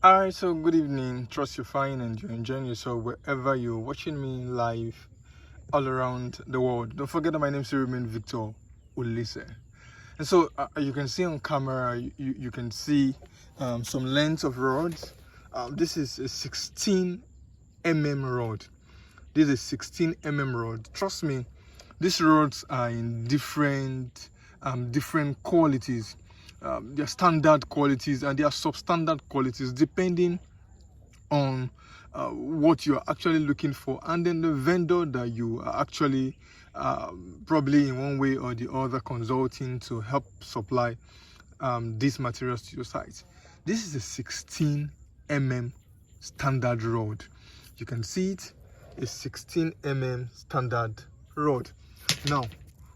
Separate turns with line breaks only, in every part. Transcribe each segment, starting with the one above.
Alright, so good evening. Trust you're fine and you're enjoying yourself wherever you're watching me live all around the world. Don't forget that my name is remain Victor Ulisse. And so you can see on camera, you can see some length of rods. This is a 16 rod. This is a 16 rod. Trust me, these rods are in different qualities. Their standard qualities and their substandard qualities depending on what you're actually looking for, and then the vendor that you are actually probably in one way or the other consulting to help supply these materials to your site. This is a 16 standard rod. You can see it, a 16 standard rod. Now,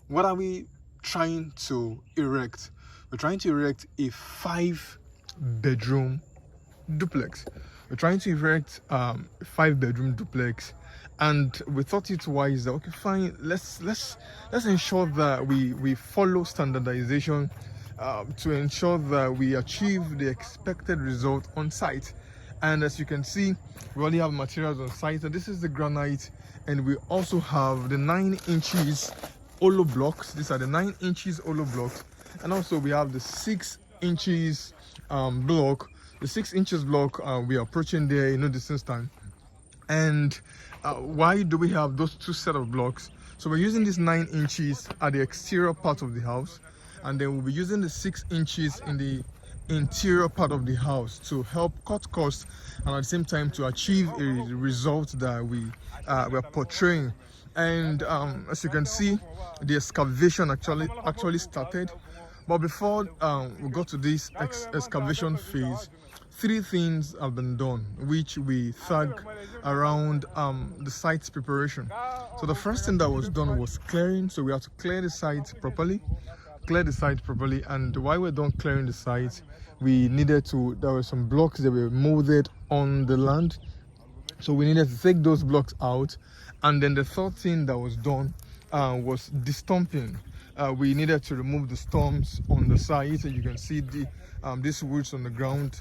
what are we trying to erect? We're trying to erect a 5-bedroom duplex. We're trying to erect a 5-bedroom duplex, and we thought it wise that okay, fine, let's ensure that we follow standardization to ensure that we achieve the expected result on site. And as you can see, we already have materials on site, and this is the granite, and we also have the 9 inches hollow blocks. These are the 9 inches hollow blocks. And also we have the 6 inches block. The 6 inches block we are approaching there in no distance time. And why do we have those two set of blocks? So we're using these 9 inches at the exterior part of the house, and then we'll be using the 6 inches in the interior part of the house to help cut costs and at the same time to achieve a result that we're portraying. And as you can see, the excavation actually started. But before we go to this excavation phase, 3 things have been done, which we thug around the site's preparation. So the first thing that was done was clearing. So we have to clear the site properly. And while we're done clearing the site, there were some blocks that were molded on the land. So we needed to take those blocks out. And then the third thing that was done was destumping. We needed to remove the stumps on the side. So you can see these roots on the ground.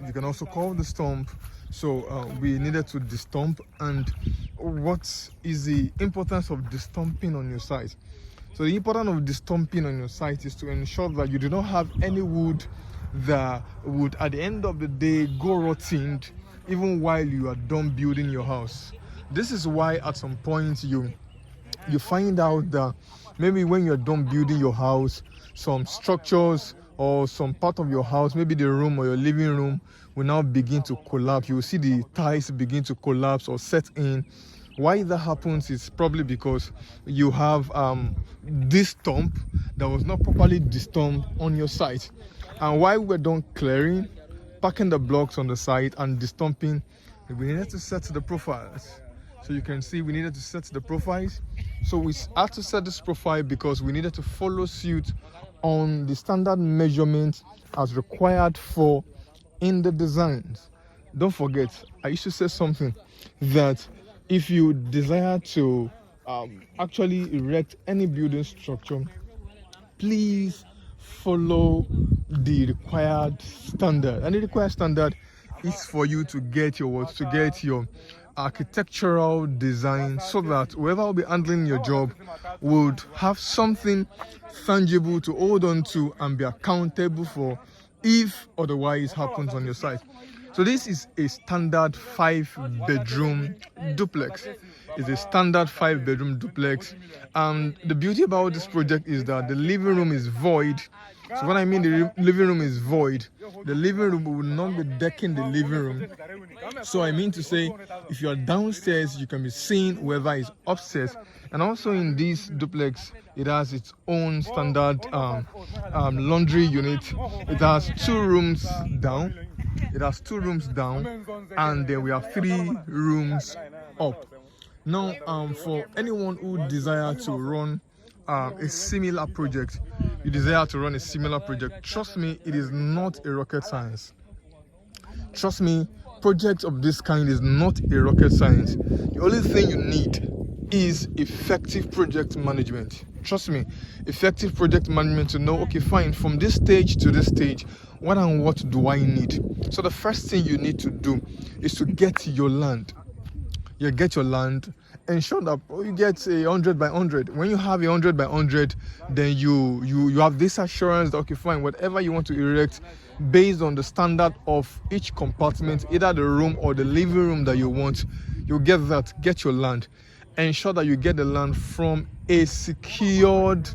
You can also call the stump. So we needed to destump. And what is the importance of destumping on your site? So the importance of destumping on your site is to ensure that you do not have any wood that would at the end of the day go rotting even while you are done building your house. This is why at some point you find out that maybe when you're done building your house, some structures or some part of your house, maybe the room or your living room, will now begin to collapse. You will see the tiles begin to collapse or set in. Why that happens is probably because you have this stump that was not properly destumped on your site. And while we're done clearing, packing the blocks on the site and destumping, we needed to set the profiles. So you can see we needed to set the profiles. So we had to set this profile because we needed to follow suit on the standard measurements as required for in the designs. Don't forget, I used to say something that if you desire to actually erect any building structure, please follow the required standard. And the required standard is for you to get your architectural design, so that whoever will be handling your job would have something tangible to hold on to and be accountable for if otherwise happens on your site. So this is a standard 5-bedroom duplex. It's a standard 5-bedroom duplex. The beauty about this project is that the living room is void. So when I mean the living room is void, the living room will not be decking the living room. So I mean to say, if you are downstairs, you can be seeing whoever is upstairs. And also in this duplex, it has its own standard laundry unit. It has 2 rooms down. And then we have 3 rooms up. Now, for anyone who desires to run a similar project, trust me, it is not a rocket science. Trust me, projects of this kind is not a rocket science. The only thing you need is effective project management. Trust me, effective project management to know, okay, fine, from this stage to this stage, what and what do I need? So the first thing you need to do is to get your land. You get your land, ensure that you get 100 by 100. When you have 100 by 100, then you have this assurance that, okay, fine, whatever you want to erect based on the standard of each compartment, either the room or the living room that you want, you get that. Get your land. Ensure that you get the land from a secured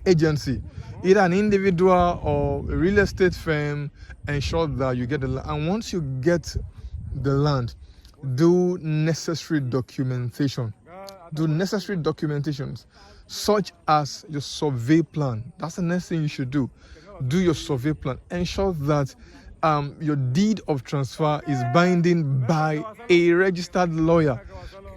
agency, either an individual or a real estate firm. Ensure that you get the land, and once you get the land, do necessary documentation. Do necessary documentations, such as your survey plan. That's the next thing you should do. Do your survey plan. Ensure that your deed of transfer is binding by a registered lawyer.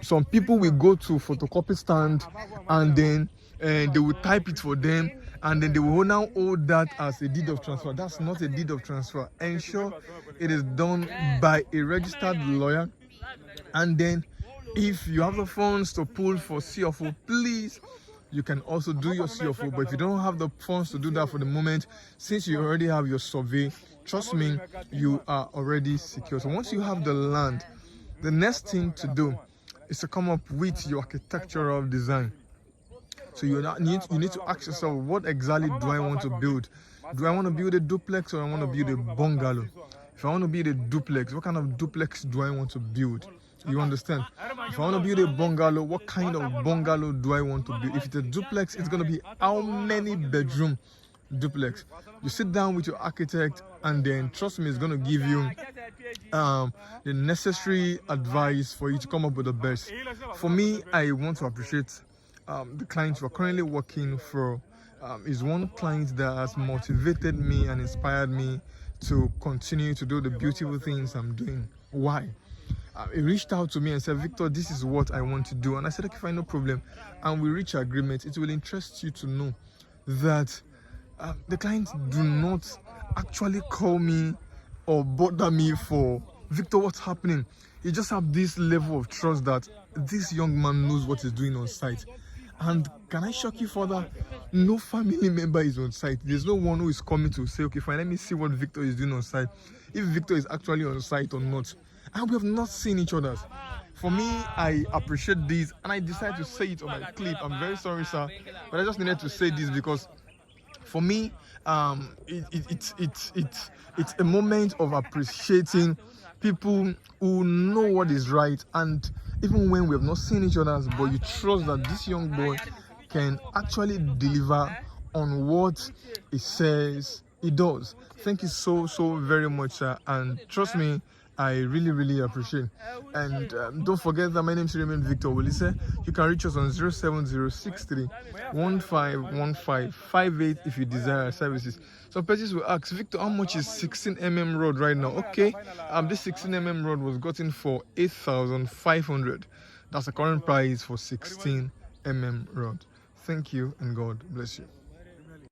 Some people will go to photocopy stand and then they will type it for them, and then they will now hold that as a deed of transfer. That's not a deed of transfer. Ensure it is done by a registered lawyer. And then if you have the funds to pull for CFO, please, you can also do your CFO. But if you don't have the funds to do that for the moment, since you already have your survey, trust me, you are already secure. So once you have the land, the next thing to do is to come up with your architectural design. So you need to ask yourself, what exactly do I want to build? Do I want to build a duplex, or I want to build a bungalow? If I want to build a duplex, what kind of duplex do I want to build? You understand? If I want to build a bungalow, what kind of bungalow do I want to build? If it's a duplex, it's going to be how many bedroom duplex? You sit down with your architect, and then trust me, it's going to give you the necessary advice for you to come up with the best. For me, I want to appreciate the clients we're currently working for. Is one client that has motivated me and inspired me to continue to do the beautiful things I'm doing. Why? He reached out to me and said, Victor, this is what I want to do. And I said, okay, fine, no problem. And we reached agreement. It will interest you to know that the clients do not actually call me or bother me for, Victor, what's happening? You just have this level of trust that this young man knows what he's doing on site. And can I shock you further? No family member is on site. There's no one who is coming to say, okay, fine, let me see what Victor is doing on site, if Victor is actually on site or not. And we have not seen each other. For me, I appreciate this, and I decided to say it on my clip. I'm very sorry, sir, but I just needed to say this because for me, it's a moment of appreciating people who know what is right, and even when we have not seen each other, but you trust that this young boy can actually deliver on what he says he does. Thank you so very much, sir, and trust me, I really appreciate. And don't forget that my name is Victor Wolise. You can reach us on 07063 151558 if you desire our services. Some persons will ask, Victor, how much is 16mm rod right now? Okay, this 16mm rod was gotten for 8,500. That's the current price for 16mm rod. Thank you, and God bless you.